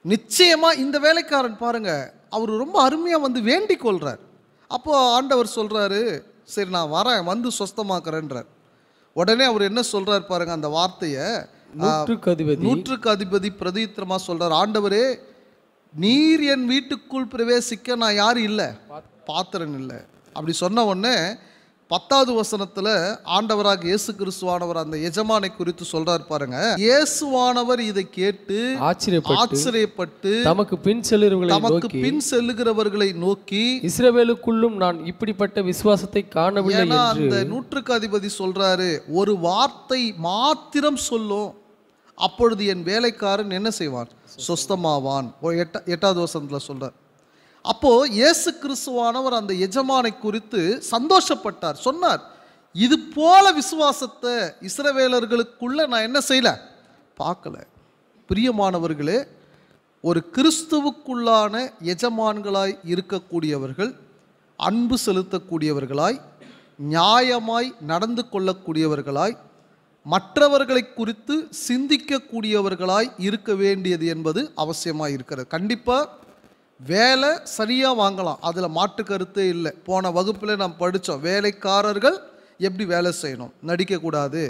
நிச்சயமாக இந்த வேலைக்காரன் பாருங்க, அவர் ரொம்ப அருமையாக வேண்டிக் கொள்கிறார். அப்போது ஆண்டவர் சொல்கிறாரு, சரி நான் வரேன், சொஸ்தமாக்குறேன்றார். உடனே அவர் என்ன சொல்கிறார் பாருங்க, அந்த வார்த்தையை நூற்றுக்கு அதிபதி பிரதித்திரமாக சொல்கிறார், ஆண்டவரே நீர் என் வீட்டுக்குள் பிரவேசிக்க நான் யாரும் இல்லை, பாத்திரன் இல்லை. அப்படி சொன்ன உடனே 10வது வசனத்தில் ஆண்டவராக இயேசு கிறிஸ்துவானவர் அந்த எஜமானை குறித்து சொல்றார் பாருங்க. இயேசுவானவர் இதை கேட்டு ஆச்சரியப்பட்டு தமக்கு பின் செல்லுகிறவர்களை நோக்கி, இஸ்ரவேலுக்குள்ளும் நான் இப்படிப்பட்ட விசுவாசத்தை காணவில்லை என்று. அந்த நூற்றுக்கு அதிபதி சொல்றாரு, ஒரு வார்த்தை மாத்திரம் சொல்லும், அப்பொழுது என் வேலைக்காரன் என்ன செய்வான், சொஸ்தமாவான். 8வது வசனத்தில் சொல்றார். அப்போது இயேசு கிறிஸ்துவானவர் அந்த எஜமானை குறித்து சந்தோஷப்பட்டார். சொன்னார், இது போல விசுவாசத்தை இஸ்ரவேலர்களுக்குள்ள நான் என்ன செய்யல, பார்க்கல. பிரியமானவர்களே, ஒரு கிறிஸ்துவுக்குள்ளான எஜமான்களாய் இருக்கக்கூடியவர்கள், அன்பு செலுத்தக்கூடியவர்களாய், நியாயமாய் நடந்து கொள்ளக்கூடியவர்களாய், மற்றவர்களை குறித்து சிந்திக்கக்கூடியவர்களாய் இருக்க வேண்டியது என்பது அவசியமாக இருக்கிறது. கண்டிப்பாக வேலை சரியாக வாங்கலாம், அதில் மாற்று கருத்தே இல்லை. போன வகுப்பில் நாம் படித்தோம், வேலைக்காரர்கள் எப்படி வேலை செய்யணும், நடிக்கக்கூடாது,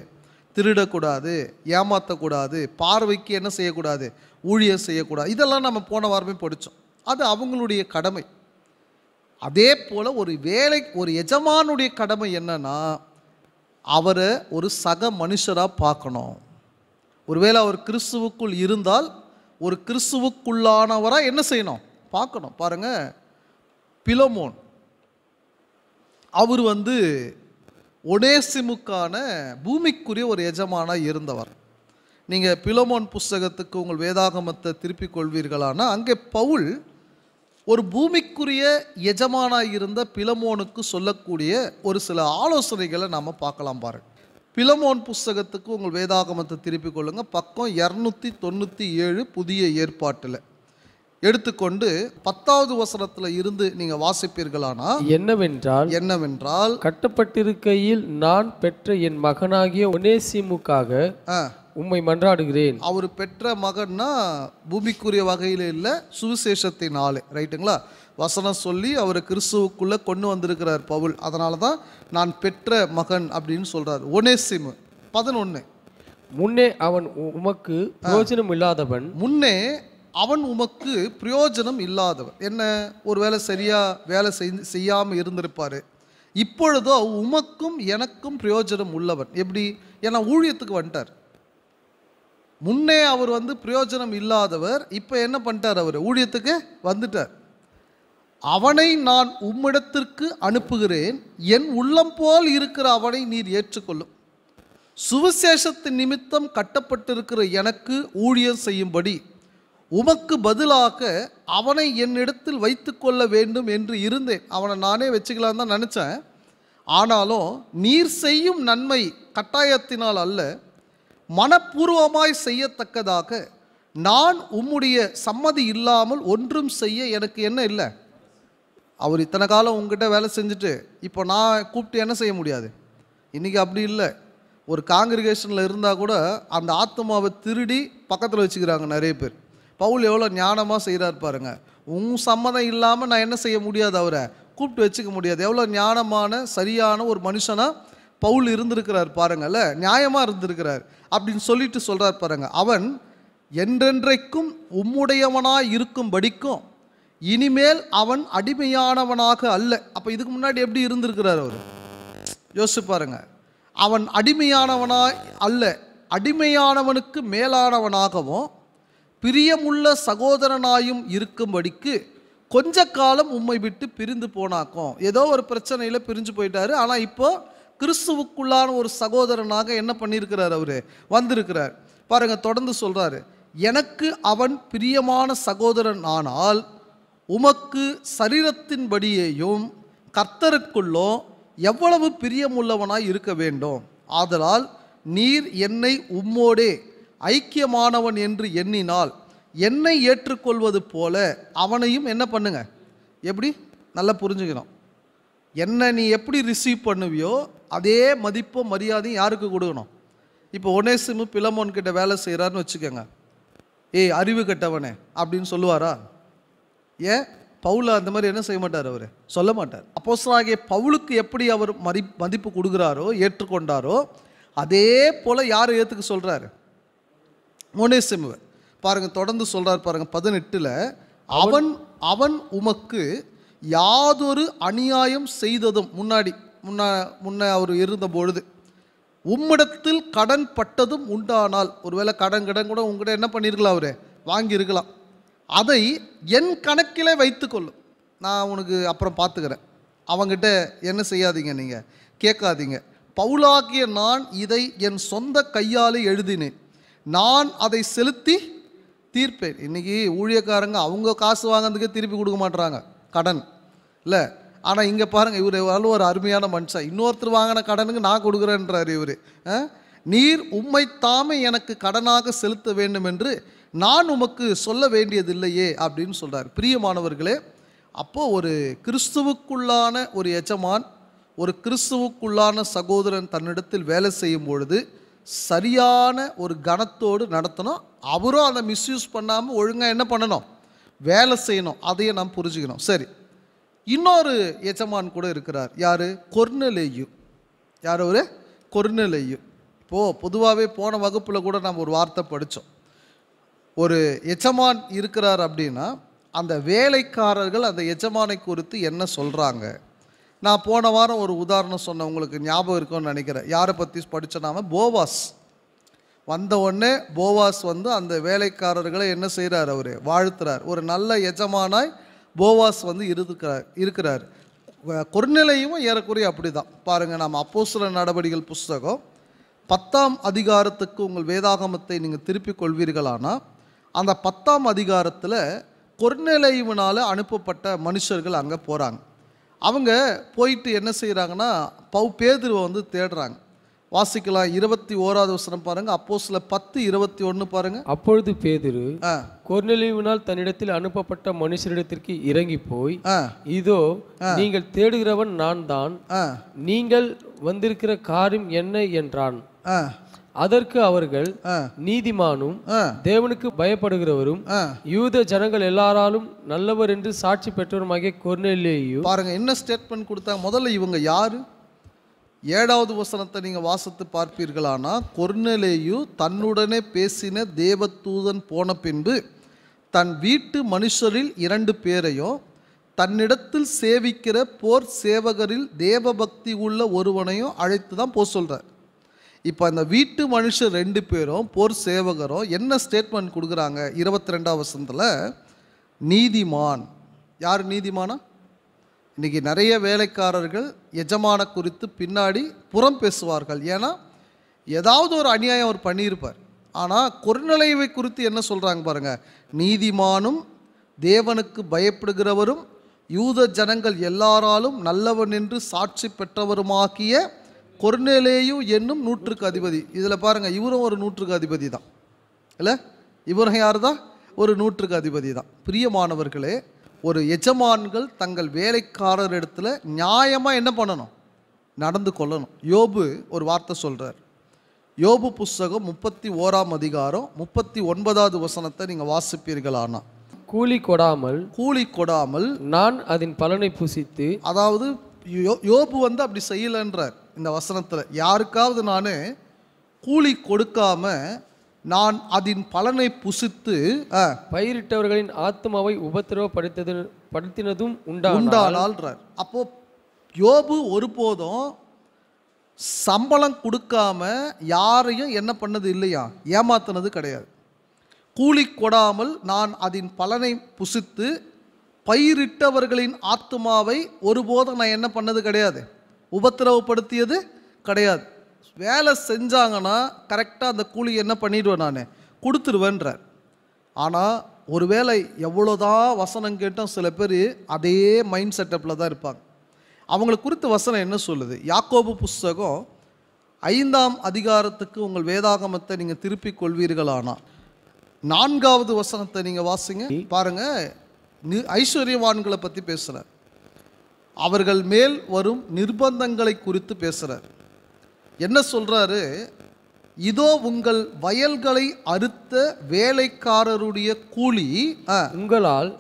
திருடக்கூடாது, ஏமாற்றக்கூடாது, பார்வைக்கு என்ன செய்யக்கூடாது, ஊழியம் செய்யக்கூடாது. இதெல்லாம் நம்ம போன வாரமே படித்தோம். அது அவங்களுடைய கடமை. அதே போல் ஒரு எஜமானுடைய கடமை என்னன்னா, அவரை ஒரு சக மனுஷராக பார்க்கணும். ஒருவேளை அவர் கிறிஸ்துவுக்குள் இருந்தால் ஒரு கிறிஸ்துவுக்குள்ளானவராக என்ன செய்யணும்? பார்க்கணும். பாருங்க, பிலமோன் அவர் ஒனேசிமுக்கான பூமிக்குரிய ஒரு எஜமானாக இருந்தவர். நீங்கள் பிலமோன் புஸ்தகத்துக்கு உங்கள் வேதாகமத்தை திருப்பிக் கொள்வீர்களானா, அங்கே பவுல் ஒரு பூமிக்குரிய எஜமானாக இருந்த பிலமோனுக்கு சொல்லக்கூடிய ஒரு சில ஆலோசனைகளை நாம் பார்க்கலாம். பாருங்கள், பிலமோன் புஸ்தகத்துக்கு உங்கள் வேதாகமத்தை திருப்பிக் கொள்ளுங்கள். பக்கம் 297 புதிய ஏற்பாட்டில் எடுத்துக்கொண்டு 10வது வசனத்தில் இருந்து நீங்கள் வாசிப்பீர்களானா, என்னவென்றால் கட்டப்பட்டிருக்கையில் நான் பெற்ற என் மகனாகிய ஒனேசிமுக்காக உம்மை மன்றாடுகிறேன். அவர் பெற்ற மகன்னா பூமிக்குரிய வகையில் இல்லை, சுவிசேஷத்தினாலே. ரைட்டுங்களா? வசனம் சொல்லி அவர் கிறிஸ்துவுக்குள்ளே கொண்டு வந்திருக்கிறார் பவுல். அதனால தான் நான் பெற்ற மகன் அப்படின்னு சொல்கிறார். ஒனேசிமு 11. முன்னே அவன் உமக்கு பிரயோஜனம் இல்லாதவன். முன்னே அவன் உமக்கு பிரயோஜனம் இல்லாதவன். என்ன, ஒரு வேலை சரியாக வேலை செய்யாமல் இருந்திருப்பார். இப்பொழுதோ உமக்கும் எனக்கும் பிரயோஜனம் உள்ளவன். எப்படி? ஏன்னா ஊழியத்துக்கு வந்துட்டார். முன்னே அவர் பிரயோஜனம் இல்லாதவர், இப்போ என்ன பண்ணிட்டார்? அவர் ஊழியத்துக்கு வந்துட்டார். அவனை நான் உம்மிடத்திற்கு அனுப்புகிறேன், என் உள்ளம் போல் இருக்கிற அவனை நீர் ஏற்றுக்கொள்ளும். சுவிசேஷத்தின் நிமித்தம் கட்டப்பட்டிருக்கிற எனக்கு ஊழியம் செய்யும்படி உமக்கு பதிலாக அவனை என்னிடத்தில் வைத்து கொள்ள வேண்டும் என்று இருந்தேன். அவனை நானே வச்சுக்கலாம் தான் நினச்சேன். ஆனாலும் நீர் செய்யும் நன்மை கட்டாயத்தினால் அல்ல, மனப்பூர்வமாய் செய்யத்தக்கதாக நான் உம்முடைய சம்மதி இல்லாமல் ஒன்றும் செய்ய எனக்கு என்ன இல்லை. அவர் இத்தனை காலம் உங்ககிட்ட வேலை செஞ்சுட்டு இப்போ நான் கூப்பிட்டு என்ன செய்ய முடியாது. இன்றைக்கி அப்படி இல்லை. ஒரு காங்கிரிகேஷனில் இருந்தால் கூட அந்த ஆத்மாவை திருடி பக்கத்தில் வச்சுக்கிறாங்க நிறைய பேர். பவுல் எவ்வளோ ஞானமாக செய்கிறார் பாருங்க. உன் சம்மதம் இல்லாமல் நான் என்ன செய்ய முடியாது, அவரை கூப்பிட்டு வச்சுக்க முடியாது. எவ்வளோ ஞானமான சரியான ஒரு மனுஷனாக பவுல் இருந்திருக்கிறார் பாருங்கள்ல, நியாயமாக இருந்திருக்கிறார் அப்படின்னு சொல்லிட்டு சொல்கிறார் பாருங்க. அவன் என்றென்றைக்கும் உம்முடையவனாய் இருக்கும்படிக்கும் இனிமேல் அவன் அடிமையானவனாக அல்ல. அப்போ இதுக்கு முன்னாடி எப்படி இருந்திருக்கிறார் அவர்? யோசிச்சு பாருங்க. அவன் அடிமையானவனாய் அல்ல, அடிமையானவனுக்கு மேலானவனாகவும் பிரியமுள்ள சகோதரனாயும் இருக்கும்படிக்கு கொஞ்ச காலம் உம்மை விட்டு பிரிந்து போனாக்கும். ஏதோ ஒரு பிரச்சனையில் பிரிஞ்சு போயிட்டாரு. ஆனால் இப்போ கிறிஸ்துவுக்குள்ளான ஒரு சகோதரனாக என்ன பண்ணியிருக்கிறார்? அவர் வந்திருக்கிறார் பாருங்க. தொடர்ந்து சொல்கிறாரு, எனக்கு அவன் பிரியமான சகோதரன் ஆனால் உமக்கு சரீரத்தின்படியேயும் கர்த்தருக்குள்ளோ எவ்வளவு பிரியமுள்ளவனாய் இருக்க வேண்டும். ஆதலால் நீர் என்னை உம்மோடே ஐக்கியமானவன் என்று எண்ணினால் என்னை ஏற்றுக்கொள்வது போல அவனையும் என்ன பண்ணுங்க. எப்படி? நல்லா புரிஞ்சுக்கணும். என்ன நீ எப்படி ரிசீவ் பண்ணுவியோ அதே மதிப்பும் மரியாதையும் யாருக்கு கொடுக்கணும்? இப்போ ஒனேசிமு பிலமோன் கிட்ட வேலை செய்கிறாருன்னு வச்சுக்கோங்க. ஏய் அறிவு கட்டவனே அப்படின்னு சொல்லுவாரா? ஏன்? பவுல அந்த மாதிரி என்ன செய்ய மாட்டார், அவர் சொல்ல மாட்டார். அப்போஸ்தலனாகிய பவுலுக்கு எப்படி அவர் மதிப்பு கொடுக்குறாரோ ஏற்றுக்கொண்டாரோ அதே போல் யார் ஏற்றுக்க சொல்கிறாரு? ஒனேசிமுவை பாருங்க. தொடர்ந்து சொல்கிறார் பாருங்க 18. அவன் உமக்கு யாதொரு அநியாயம் செய்ததும் முன்ன அவர் இருந்த பொழுது உம்மிடத்தில் கடன் பட்டதும் உண்டானால், ஒருவேளை கடன் கூட உங்ககிட்ட என்ன பண்ணியிருக்கலாம், அவரு வாங்கியிருக்கலாம். அதை என் கணக்கிலே வைத்துக்கொள்ளும், நான் உனக்கு அப்புறம் பார்த்துக்கிறேன். அவங்ககிட்ட என்ன செய்யாதீங்க, நீங்கள் கேட்காதீங்க. பவுலாகிய நான் இதை என் சொந்த கையாலே எழுதினேன், நான் அதை செலுத்தி தீர்ப்பேன். இன்றைக்கி ஊழியக்காரங்க அவங்க காசு வாங்கிறதுக்கே திருப்பி கொடுக்க மாட்டுறாங்க கடன் இல்லை. ஆனால் இங்கே பாருங்கள், இவர் ஒரு அருமையான மனுஷன். இன்னொருத்தர் வாங்கின கடனுக்கு நான் கொடுக்குறேன்றார் இவர். நீர் உம்மைத்தாமே எனக்கு கடனாக செலுத்த வேண்டும் என்று நான் உமக்கு சொல்ல வேண்டியதில்லையே அப்படின்னு சொல்கிறார். பிரியமானவர்களே, அப்போது ஒரு கிறிஸ்துவுக்குள்ளான ஒரு எஜமான், ஒரு கிறிஸ்துவுக்குள்ளான சகோதரன் தன்னிடத்தில் வேலை செய்யும் பொழுது சரியான ஒரு கணத்தோடு நடத்தணும். அவரும் அதை மிஸ்யூஸ் பண்ணாமல் ஒழுங்காக என்ன பண்ணணும், வேலை செய்யணும். அதையே நாம் புரிஞ்சுக்கணும். சரி, இன்னொரு எஜமான் கூட இருக்கிறார். யார்? கொர்நேலியு. யார் அவர்? கொர்நேலியு. இப்போது பொதுவாகவே போன வகுப்பில் கூட நாம் ஒரு வார்த்தை படித்தோம். ஒரு எஜமான் இருக்கிறார் அப்படின்னா அந்த வேலைக்காரர்கள் அந்த எஜமானை குறித்து என்ன சொல்கிறாங்க, நான் போன வாரம் ஒரு உதாரணம் சொன்னேன், உங்களுக்கு ஞாபகம் இருக்கும்னு நினைக்கிறேன். யாரை பற்றி படித்தனாம, போவாஸ். வந்த உடனே போவாஸ் வந்து அந்த வேலைக்காரர்களை என்ன செய்கிறார், அவர் வாழ்த்துறார். ஒரு நல்ல எஜமானாய் போவாஸ் வந்து இருக்கிறார். கொர்நேலியும் ஏறக்குறைய அப்படி தான். பாருங்கள், நம்ம அப்போஸ்தலர் நடபடிகள் புஸ்தகம் 10ஆம் அதிகாரத்துக்கு உங்கள் வேதாகமத்தை நீங்கள் திருப்பிக் கொள்வீர்களானால், அந்த 10ஆம் அதிகாரத்தில் கொர்நேலியுவினால் அனுப்பப்பட்ட மனுஷர்கள் அங்கே போகிறாங்க. அவங்க போயிட்டு என்ன செய்கிறாங்கன்னா, பேதுருவை வந்து தேடுறாங்க. வாசிக்கலாம். 21வது வசனம் பாருங்க. அப்போஸ்தலர் 10:21 பாருங்க. அப்பொழுது பேதுரு கொர்நேலியுவினால் தன்னிடத்தில் அனுப்பப்பட்ட மனுஷரிடத்திற்கு இறங்கி போய், இதோ நீங்கள் தேடுகிறவன் நான் தான், நீங்கள் வந்திருக்கிற காரியம் என்ன என்றான். அதற்கு அவர்கள், நீதிமானும் தேவனுக்கு பயப்படுகிறவரும் யூத ஜனங்கள் எல்லாராலும் நல்லவர் என்று சாட்சி பெற்றவருமாகிய கொர்நேலியு. பாருங்க என்ன ஸ்டேட்மெண்ட் கொடுத்தாங்க. முதல்ல இவங்க யாரு? 7வது வசனத்தை நீங்கள் வாசித்து பார்ப்பீர்களானா, கொர்நேலியு தன்னுடனே பேசின தேவதூதன் போன பின்பு தன் வீட்டு மனுஷரில் 2 பேரையும் தன்னிடத்தில் சேவிக்கிற போர் சேவகரில் தேவபக்தி உள்ள ஒருவனையும் அழைத்து தான் போக சொல்கிறார். இப்போ அந்த வீட்டு மனுஷர் 2 பேரும் போர் சேவகரும் என்ன ஸ்டேட்மெண்ட் கொடுக்குறாங்க? 22வது வசனத்தில், நீதிமான். யார் நீதிமானா? இன்றைக்கி நிறைய வேலைக்காரர்கள் எஜமான குறித்து பின்னாடி புறம் பேசுவார்கள். ஏன்னா ஏதாவது ஒரு அநியாயம் அவர் பண்ணியிருப்பார். ஆனால் கொர்நேலியுவை குறித்து என்ன சொல்கிறாங்க பாருங்கள். நீதிமானும் தேவனுக்கு பயப்படுகிறவரும் யூத ஜனங்கள் எல்லாராலும் நல்லவன் என்று சாட்சி பெற்றவருமாக்கிய கொர்நேலியு என்னும் 100க்கு அதிபதி. இதில் பாருங்கள், இவரும் ஒரு 100க்கு அதிபதி தான் இல்லை? இவரும் யார் தான்? ஒரு 100க்கு அதிபதி தான். பிரியமானவர்களே, ஒரு எஜமான்கள் தங்கள் வேலைக்காரர் இடத்துல நியாயமாக என்ன பண்ணணும்? நடந்து கொள்ளணும். யோபு ஒரு வார்த்தை சொல்கிறார். யோபு புஸ்தகம் 31ஆம் அதிகாரம் 39வது வசனத்தை நீங்கள் வாசிப்பீர்களானா, கூலி கொடாமல் நான் அதன் பலனை புசித்து. அதாவது யோபு வந்து அப்படி செய்யலைன்றார் இந்த வசனத்தில். யாருக்காவது நான் கூலி கொடுக்காம நான் அதன் பலனை புசித்து பயிரிட்டவர்களின் ஆத்மாவை உபத்திரவப்படுத்தினதும் உண்டானால்ன்றார். அப்போ யோபு ஒருபோதும் சம்பளம் கொடுக்காம யாரையும் என்ன பண்ணது இல்லையா, ஏமாத்தினது கிடையாது. கூலி கொடாமல் நான் அதன் பலனை புசித்து பயிரிட்டவர்களின் ஆத்மாவை ஒருபோதும் நான் என்ன பண்ணது கிடையாது, உபத்திரவப்படுத்தியது கிடையாது. வேலை செஞ்சாங்கன்னா கரெக்டாக அந்த கூலி என்ன பண்ணிடுவேன், நான் கொடுத்துருவேன்றார். ஆனால் ஒரு வேளை எவ்வளோதான் வசனம் கேட்டோம், சில பேர் அதே மைண்ட் செட்டப்பில் தான் இருப்பாங்க. அவங்களை குறித்த வசனம் என்ன சொல்லுது? யாக்கோபு புஸ்தகம் 5ஆம் அதிகாரத்துக்கு உங்கள் வேதாகமத்தை நீங்கள் திருப்பிக் கொள்வீர்களானா 4வது வசனத்தை நீங்கள் வாசிங்க. பாருங்கள், ஐஸ்வர்யவான்களை பற்றி பேசுகிறார். அவர்கள் மேல் வரும் நிர்பந்தங்களை குறித்து பேசுகிறார். என்ன சொல்கிறாரு? இதோ உங்கள் வயல்களை அறுத்த வேலைக்காரருடைய கூலி உங்களால்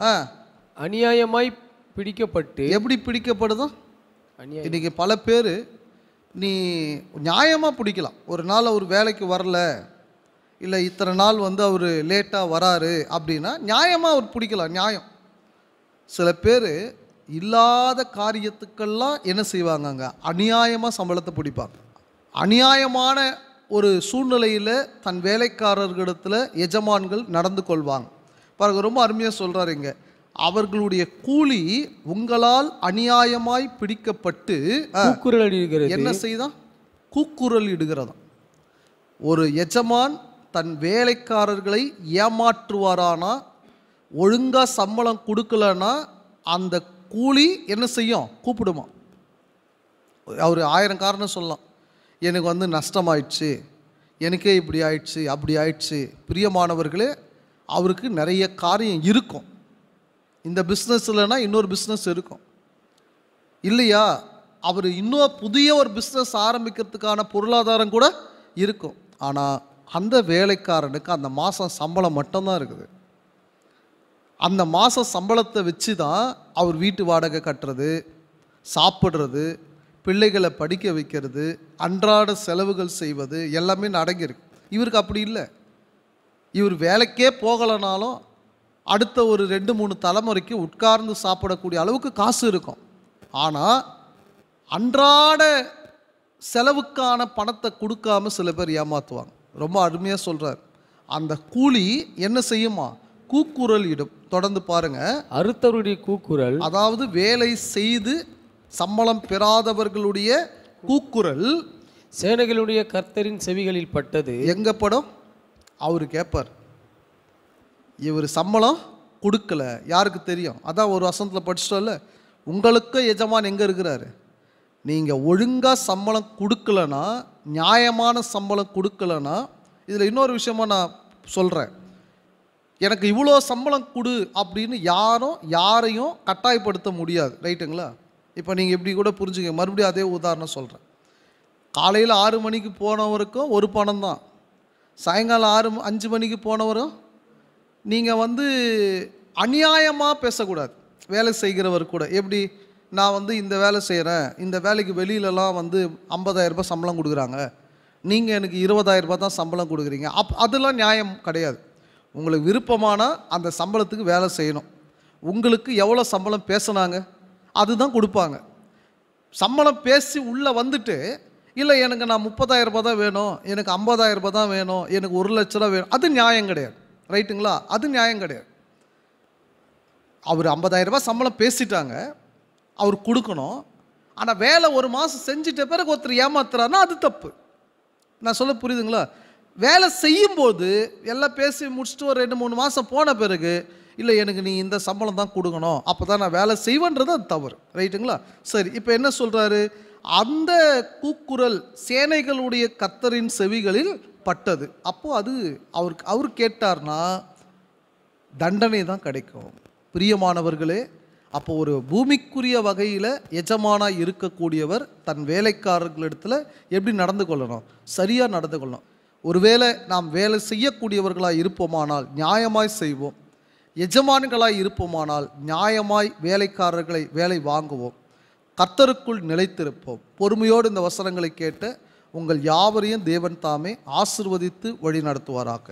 அநியாயமாய் பிடிக்கப்பட்டு. எப்படி பிடிக்கப்படுதோ? இன்னைக்கு பல பேர் நீ நியாயமாக பிடிக்கலாம். ஒரு நாள் அவர் வேலைக்கு வரல, இல்லை இத்தனை நாள் வந்து அவர் லேட்டாக வராரு அப்படின்னா நியாயமாக அவர் பிடிக்கலாம், நியாயம். சில பேர் இல்லாத காரியத்துக்கெல்லாம் என்ன செய்வாங்க, அங்கே அநியாயமாக சம்பளத்தை பிடிப்பாங்க. அநியாயமான ஒரு சூழ்நிலையில் தன் வேலைக்காரர்களிடத்தில் எஜமான்கள் நடந்து கொள்வாங்க. பாருங்க, ரொம்ப அருமையாக சொல்கிறாரு இங்கே. அவர்களுடைய கூலி உங்களால் அநியாயமாய் பிடிக்கப்பட்டு என்ன செய்தான்? கூக்குரல் இடுகிறதாம். ஒரு எஜமான் தன் வேலைக்காரர்களை ஏமாற்றுவாரானா, ஒழுங்காக சம்பளம் கொடுக்கலன்னா அந்த கூலி என்ன செய்யும்? கூப்பிடுமா. அவர் 1000 காரணம் சொல்லலாம். எனக்கு வந்து நஷ்டமாயிடுச்சு, எனக்கே இப்படி ஆயிடுச்சு, அப்படி ஆயிடுச்சு. பிரியமானவர்களே, அவருக்கு நிறைய காரியம் இருக்கும். இந்த பிஸ்னஸ் இல்லைன்னா இன்னொரு பிஸ்னஸ் இருக்கும் இல்லையா? அவர் இன்னும் புதிய ஒரு பிஸ்னஸ் ஆரம்பிக்கிறதுக்கான பொருளாதாரம் கூட இருக்கும். ஆனால் அந்த வேலைக்காரனுக்கு அந்த மாதம் சம்பளம் மட்டும்தான் இருக்குது. அந்த மாத சம்பளத்தை வச்சு தான் அவர் வீட்டு வாடகை கட்டுறது, சாப்பிட்றது, பிள்ளைகளை படிக்க வைக்கிறது, அன்றாட செலவுகள் செய்வது எல்லாமே அடங்கியிருக்கு. இவருக்கு அப்படி இல்லை. இவர் வேலைக்கே போகலைனாலும் அடுத்த ஒரு 2-3 தலைமுறைக்கு உட்கார்ந்து சாப்பிடக்கூடிய அளவுக்கு காசு இருக்கும். ஆனால் அன்றாட செலவுக்கான பணத்தை கொடுக்காம சில பேர் ஏமாற்றுவாங்க. ரொம்ப அருமையாக சொல்கிறார். அந்த கூலி என்ன செய்யுமா? கூக்குரல் இடும். தொடர்ந்து பாருங்க. அறுத்தவருடைய கூக்குரல், அதாவது வேலை செய்து சம்பளம் பெறாதவர்களுடைய கூக்குரல் சேனைகளுடைய கர்த்தரின் செவிகளில் பட்டது. எங்க படம்? அவரு கேட்பார், இவர் சம்பளம் கொடுக்கல, யாருக்கு தெரியும்? அதான் ஒரு வசனத்தில் படிச்சிட்டோம்ல, உங்களுக்கு எஜமான் எங்கே இருக்கிறாரு? நீங்கள் ஒழுங்காக சம்பளம் கொடுக்கலனா, நியாயமான சம்பளம் கொடுக்கலனா, இதில் இன்னொரு விஷயமா நான் சொல்கிறேன், எனக்கு இவ்வளோ சம்பளம் கொடு அப்படின்னு யாரையும் கட்டாயப்படுத்த முடியாது. ரைட்டுங்களா? இப்போ நீங்கள் இப்படி கூட புரிஞ்சுங்க. மறுபடியும் அதே உதாரணம் சொல்கிறேன். காலையில் 6 மணிக்கு போனவருக்கும் ஒரு பணம் தான், சாயங்காலம் 5 மணிக்கு போனவரும். நீங்கள் அநியாயமாக பேசக்கூடாது. வேலை செய்கிறவர் கூட எப்படி, நான் இந்த வேலை செய்கிறேன், இந்த வேலைக்கு வெளியிலலாம் 50,000 ரூபாய் சம்பளம் கொடுக்குறாங்க, நீங்கள் எனக்கு 20,000 ரூபாய் தான் சம்பளம் கொடுக்குறீங்க, அதெல்லாம் நியாயம் கிடையாது. உங்களுக்கு விருப்பமானால் அந்த சம்பளத்துக்கு வேலை செய்யணும். உங்களுக்கு எவ்வளோ சம்பளம் பேசுனாங்க அதுதான் கொடுப்பாங்க. சம்பளம் பேசி உள்ளே வந்துட்டு, இல்லை எனக்கு நான் 30,000 ரூபாய் தான் வேணும், எனக்கு 50,000 ரூபாய் தான் வேணும், எனக்கு 1,00,000 ரூபா வேணும், அது நியாயம் கிடையாது. ரைட்டுங்களா? அது நியாயம் கிடையாது. அவர் 50,000 ரூபாய் சம்பளம் பேசிட்டாங்க, அவர் கொடுக்கணும். ஆனால் வேலை 1 மாதம் செஞ்சுட்ட பிறகு ஒருத்தர் ஏமாத்துறாருன்னா அது தப்பு. நான் சொல்ல புரியுதுங்களா? வேலை செய்யும்போது எல்லாம் பேசி முடிச்சுட்டு ஒரு 2-3 மாதம் போன பிறகு, இல்லை எனக்கு நீ இந்த சம்பளம் தான் கொடுக்கணும், அப்போ தான் நான் வேலை செய்வேன்றது அது தவறு. ரைட்டுங்களா? சரி, இப்போ என்ன சொல்கிறாரு? அந்த கூக்குரல் சேனைகளுடைய கர்த்தரின் செவிகளில் பட்டது. அப்போது அது அவர் கேட்டார்னா தண்டனை தான் கிடைக்கும். பிரியமானவர்களே, அப்போ ஒரு பூமிக்குரிய வகையில் எஜமானாக இருக்கக்கூடியவர் தன் வேலைக்காரர்களிடத்தில் எப்படி நடந்து கொள்ளணும்? சரியாக நடந்து கொள்ளணும். ஒருவேளை நாம் வேலை செய்யக்கூடியவர்களாக இருப்போமானால் நியாயமாய் செய்வோம், எஜமான்களாய் இருப்போமானால் நியாயமாய் வேலைக்காரர்களை வேலை வாங்குவோம், கர்த்தருக்குள் நிலைத்திருப்போம். பொறுமையோடு இந்த வசனங்களை கேட்டு உங்கள் யாவரையும் தேவன் தாமே ஆசீர்வதித்து வழி நடத்துவாராக.